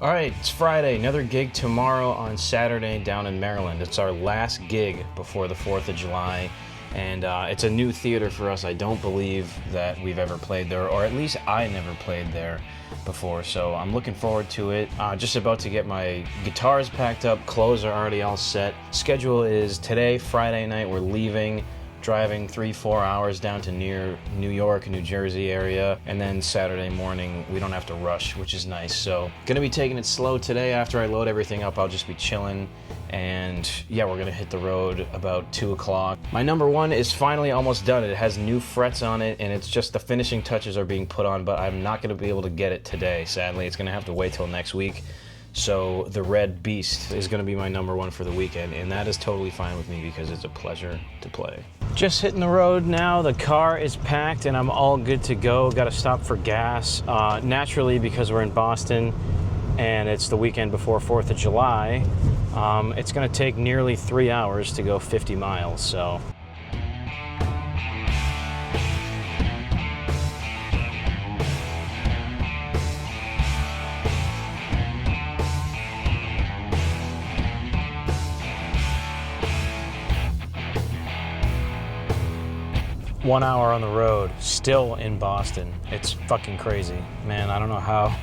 All right, it's Friday, another gig tomorrow on Saturday down in Maryland. It's our last gig before the 4th of July, and it's a new theater for us. I don't believe that we've ever played there, or at least I never played there before, so I'm looking forward to it. Just about to get my guitars packed up, clothes are already all set. Schedule is today, Friday night, we're leaving, driving 3-4 hours down to near New York, New Jersey area, and then Saturday morning we don't have to rush, which is nice. So gonna be taking it slow today. After I load everything up, I'll just be chilling, and yeah, we're gonna hit the road about 2 o'clock. My number one is finally almost done. It has new frets on it, and it's just the finishing touches are being put on, but I'm not gonna be able to get it today, sadly. It's gonna have to wait till next week. So the Red Beast is going to be my number one for the weekend, and that is totally fine with me because it's a pleasure to play. Just hitting the road now. The car is packed and I'm all good to go. Got to stop for gas. Naturally, because we're in Boston and it's the weekend before 4th of July, it's going to take nearly 3 hours to go 50 miles. So. 1 hour on the road, still in Boston. It's fucking crazy. Man, I don't know how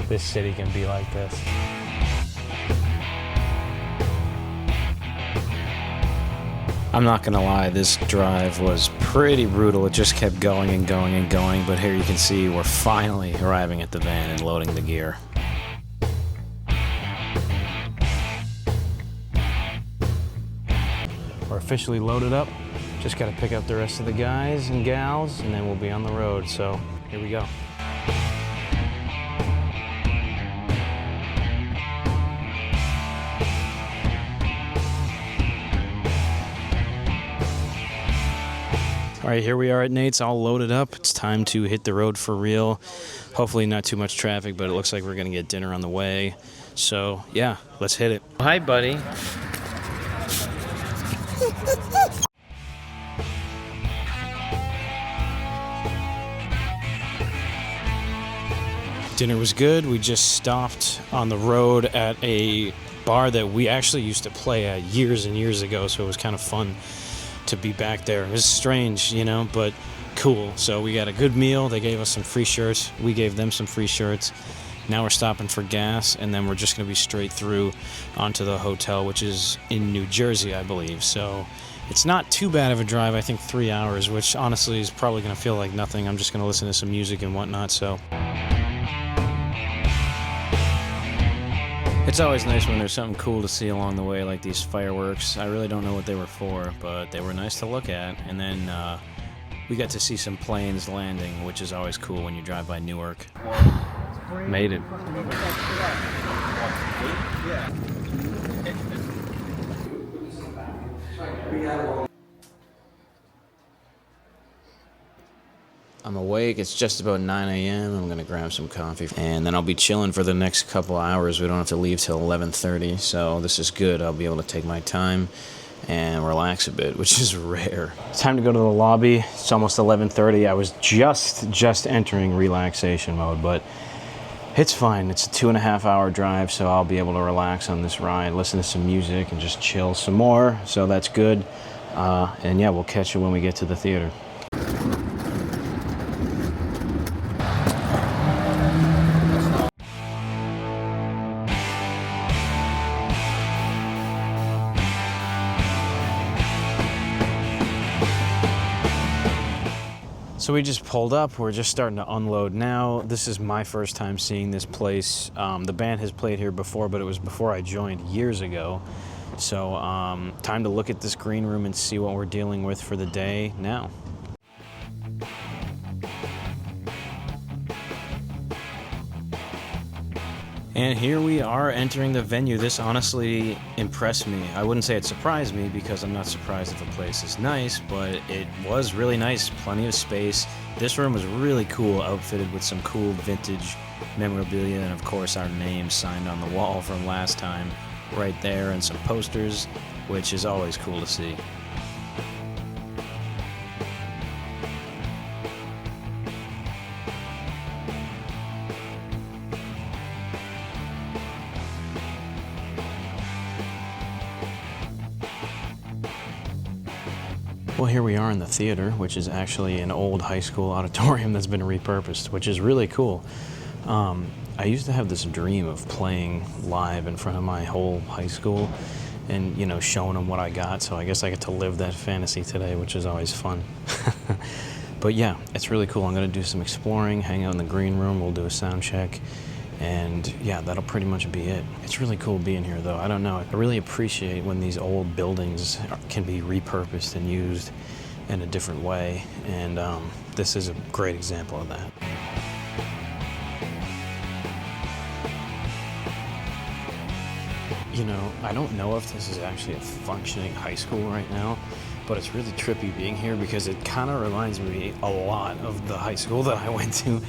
this city can be like this. I'm not gonna lie, this drive was pretty brutal. It just kept going and going and going, but here you can see we're finally arriving at the van and loading the gear. We're officially loaded up. Just got to pick up the rest of the guys and gals, and then we'll be on the road. So here we go. All right, here we are at Nate's, all loaded up. It's time to hit the road for real. Hopefully not too much traffic, but it looks like we're going to get dinner on the way. So yeah, let's hit it. Hi, buddy. Dinner was good. We just stopped on the road at a bar that we actually used to play at years and years ago, so it was kind of fun to be back there. It was strange, you know, but cool. So we got a good meal. They gave us some free shirts. We gave them some free shirts. Now we're stopping for gas, and then we're just going to be straight through onto the hotel, which is in New Jersey, I believe. So it's not too bad of a drive. I think 3 hours, which honestly is probably going to feel like nothing. I'm just going to listen to some music and whatnot, so... It's always nice when there's something cool to see along the way, like these fireworks. I really don't know what they were for, but they were nice to look at. And then we got to see some planes landing, which is always cool when you drive by Newark. Made it. I'm awake. It's just about 9 a.m. I'm going to grab some coffee, and then I'll be chilling for the next couple hours. We don't have to leave till 11:30, so this is good. I'll be able to take my time and relax a bit, which is rare. It's time to go to the lobby. It's almost 11:30. I was just entering relaxation mode, but it's fine. It's a 2.5 hour drive, so I'll be able to relax on this ride, listen to some music, and just chill some more, so that's good. And yeah, we'll catch you when we get to the theater. So we just pulled up. We're just starting to unload now. This is my first time seeing this place. The band has played here before, but it was before I joined years ago. So time to look at this green room and see what we're dealing with for the day now. And here we are entering the venue. This honestly impressed me. I wouldn't say it surprised me because I'm not surprised if a place is nice, but it was really nice. Plenty of space. This room was really cool, outfitted with some cool vintage memorabilia, and of course our names signed on the wall from last time right there, and some posters, which is always cool to see. Well, here we are in the theater, which is actually an old high school auditorium that's been repurposed, which is really cool. I used to have this dream of playing live in front of my whole high school and, you know, showing them what I got. So I guess I get to live that fantasy today, which is always fun. But yeah, it's really cool. I'm going to do some exploring, hang out in the green room. We'll do a sound check. And yeah, that'll pretty much be it. It's really cool being here, though. I don't know. I really appreciate when these old buildings can be repurposed and used in a different way. And this is a great example of that. You know, I don't know if this is actually a functioning high school right now, but it's really trippy being here because it kind of reminds me a lot of the high school that I went to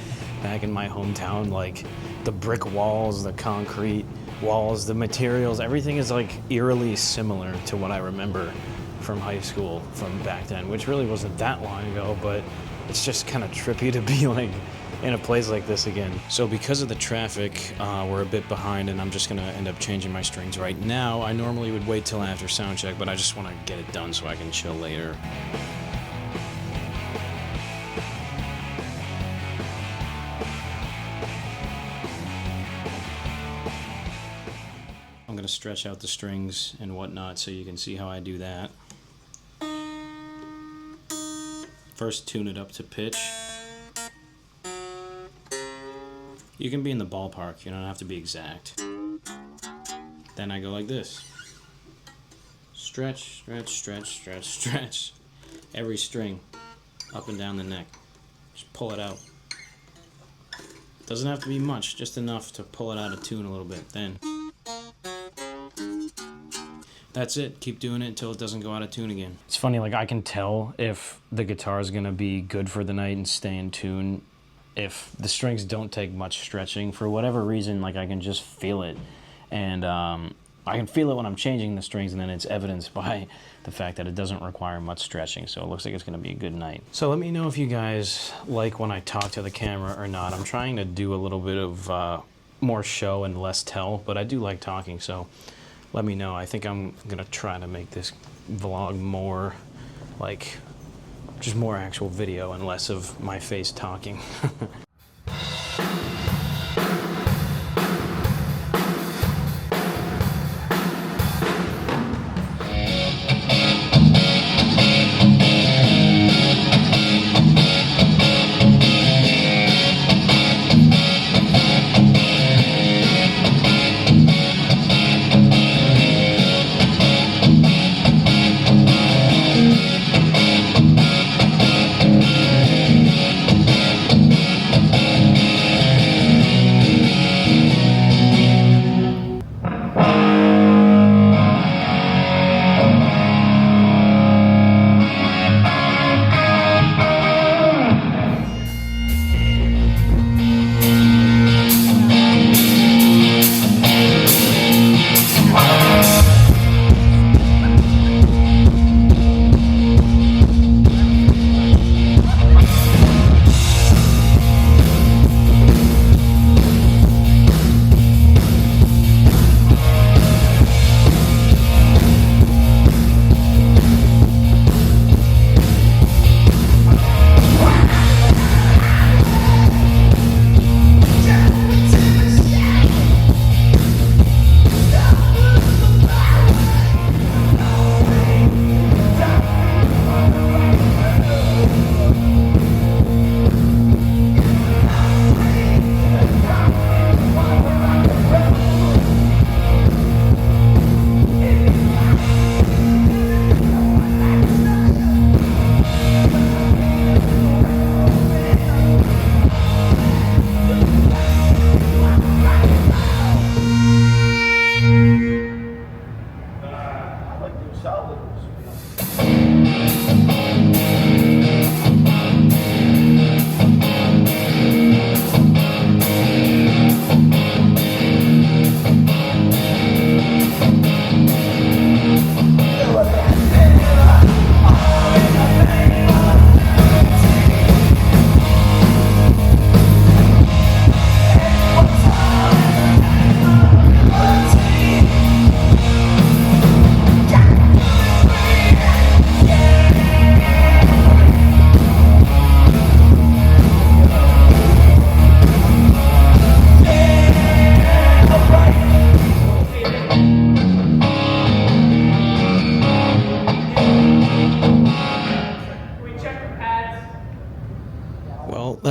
back in my hometown. Like the brick walls, the concrete walls, the materials, everything is like eerily similar to what I remember from high school from back then, which really wasn't that long ago, but it's just kind of trippy to be like in a place like this again. So because of the traffic, we're a bit behind and I'm just gonna end up changing my strings right now. I normally would wait till after sound check, but I just wanna get it done so I can chill later. I'm gonna stretch out the strings and whatnot so you can see how I do that. First, tune it up to pitch. You can be in the ballpark, you don't have to be exact. Then I go like this. Stretch, stretch, stretch, stretch, stretch. Every string, up and down the neck. Just pull it out. Doesn't have to be much, just enough to pull it out of tune a little bit. Then, that's it. Keep doing it until it doesn't go out of tune again. It's funny, like I can tell if the guitar is gonna be good for the night and stay in tune if the strings don't take much stretching. For whatever reason, like I can just feel it. And I can feel it when I'm changing the strings, and then it's evidenced by the fact that it doesn't require much stretching. So it looks like it's gonna be a good night. So let me know if you guys like when I talk to the camera or not. I'm trying to do a little bit of more show and less tell, but I do like talking, so let me know. I think I'm gonna try to make this vlog more like just more actual video and less of my face talking.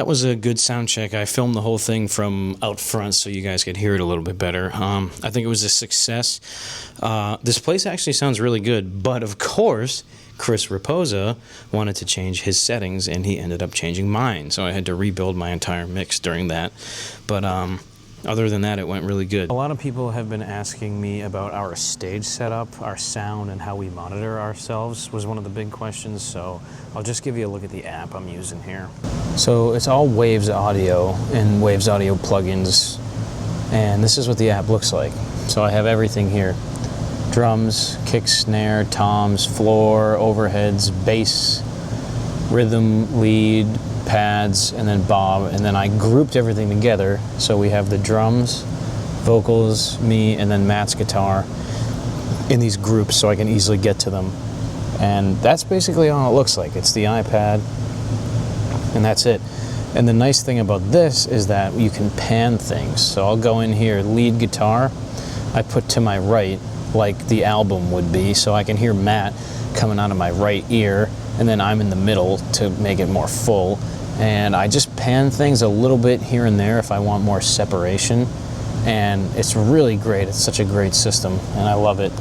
that was a good sound check. I filmed the whole thing from out front so you guys could hear it a little bit better. I think it was a success. This place actually sounds really good, but of course, Chris Raposa wanted to change his settings, and he ended up changing mine, so I had to rebuild my entire mix during that. But other than that, it went really good. A lot of people have been asking me about our stage setup, our sound, and how we monitor ourselves was one of the big questions, so I'll just give you a look at the app I'm using here. So it's all Waves Audio and Waves Audio plugins, and this is what the app looks like. So I have everything here. Drums, kick, snare, toms, floor, overheads, bass, rhythm, lead, pads, and then bob, and then I grouped everything together. So we have the drums, vocals, me, and then Matt's guitar in these groups so I can easily get to them. And that's basically all it looks like. It's the iPad, and that's it. And the nice thing about this is that you can pan things. So I'll go in here, lead guitar, I put to my right like the album would be, so I can hear Matt coming out of my right ear, and then I'm in the middle to make it more full. And I just pan things a little bit here and there if I want more separation, and it's really great. It's such a great system, and I love it.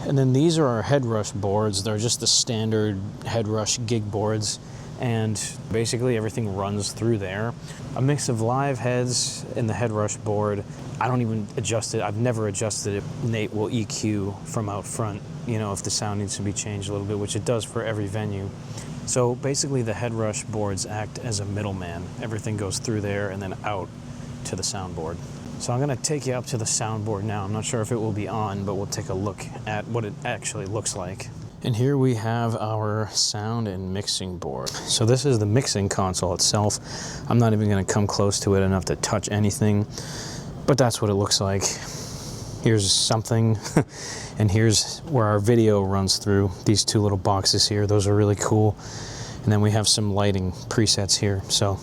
And then these are our Headrush boards. They're just the standard Headrush gig boards, and basically everything runs through there. A mix of live heads in the Headrush board. I don't even adjust it. I've never adjusted it. Nate will EQ from out front, you know, if the sound needs to be changed a little bit, which it does for every venue. So basically the Headrush boards act as a middleman. Everything goes through there and then out to the soundboard. So I'm gonna take you up to the soundboard now. I'm not sure if it will be on, but we'll take a look at what it actually looks like. And here we have our sound and mixing board. So this is the mixing console itself. I'm not even gonna come close to it enough to touch anything, but that's what it looks like. Here's something, and here's where our video runs through. These two little boxes here, those are really cool. And then we have some lighting presets here. So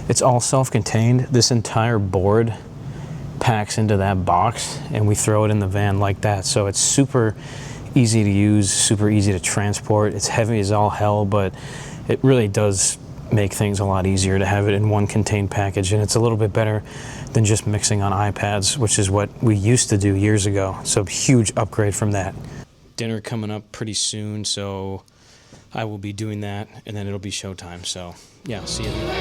it's all self-contained. This entire board packs into that box, and we throw it in the van like that. So it's super easy to use, super easy to transport. It's heavy as all hell, but it really does make things a lot easier to have it in one contained package, and it's a little bit better than just mixing on iPads, which is what we used to do years ago. So huge upgrade from that. Dinner coming up pretty soon, so I will be doing that, and then it'll be showtime. So yeah, see you there.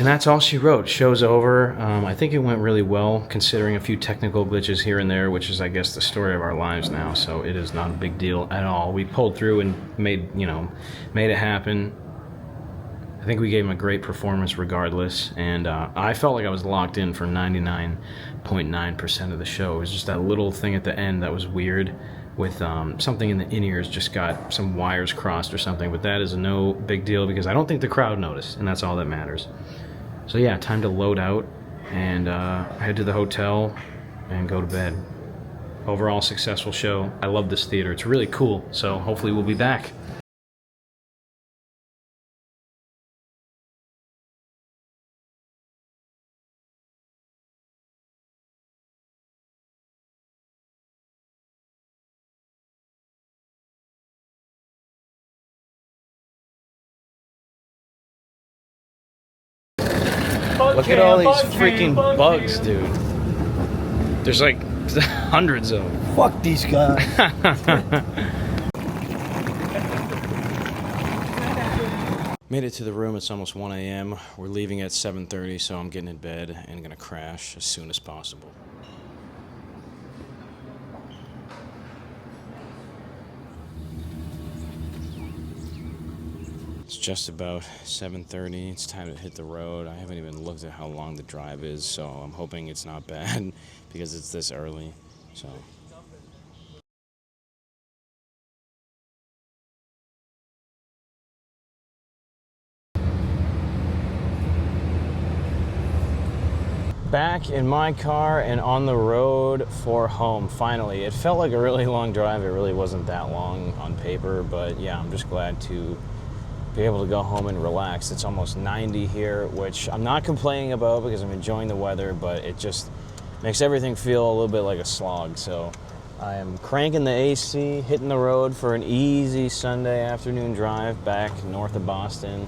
that's all she wrote. Show's over. I think it went really well, considering a few technical glitches here and there, which is, I guess, the story of our lives now. So it is not a big deal at all. We pulled through and made it happen. I think we gave him a great performance regardless, and I felt like I was locked in for 99.9% of the show. It was just that little thing at the end that was weird with something in the in-ears, just got some wires crossed or something, but that is no big deal because I don't think the crowd noticed, and that's all that matters. So yeah, time to load out and head to the hotel and go to bed. Overall successful show. I love this theater. It's really cool, so hopefully we'll be back. Look at all these freaking bugs, dude. There's like hundreds of them. Fuck these guys. Made it to the room. It's almost 1 a.m. We're leaving at 7:30, so I'm getting in bed and gonna crash as soon as possible. It's just about 7:30. It's time to hit the road. I haven't even looked at how long the drive is, so I'm hoping it's not bad because it's this early. So. Back in my car and on the road for home, finally. It felt like a really long drive. It really wasn't that long on paper, but yeah, I'm just glad to be able to go home and relax. It's almost 90 here, which I'm not complaining about because I'm enjoying the weather, but it just makes everything feel a little bit like a slog. So I am cranking the AC, hitting the road for an easy Sunday afternoon drive back north of Boston.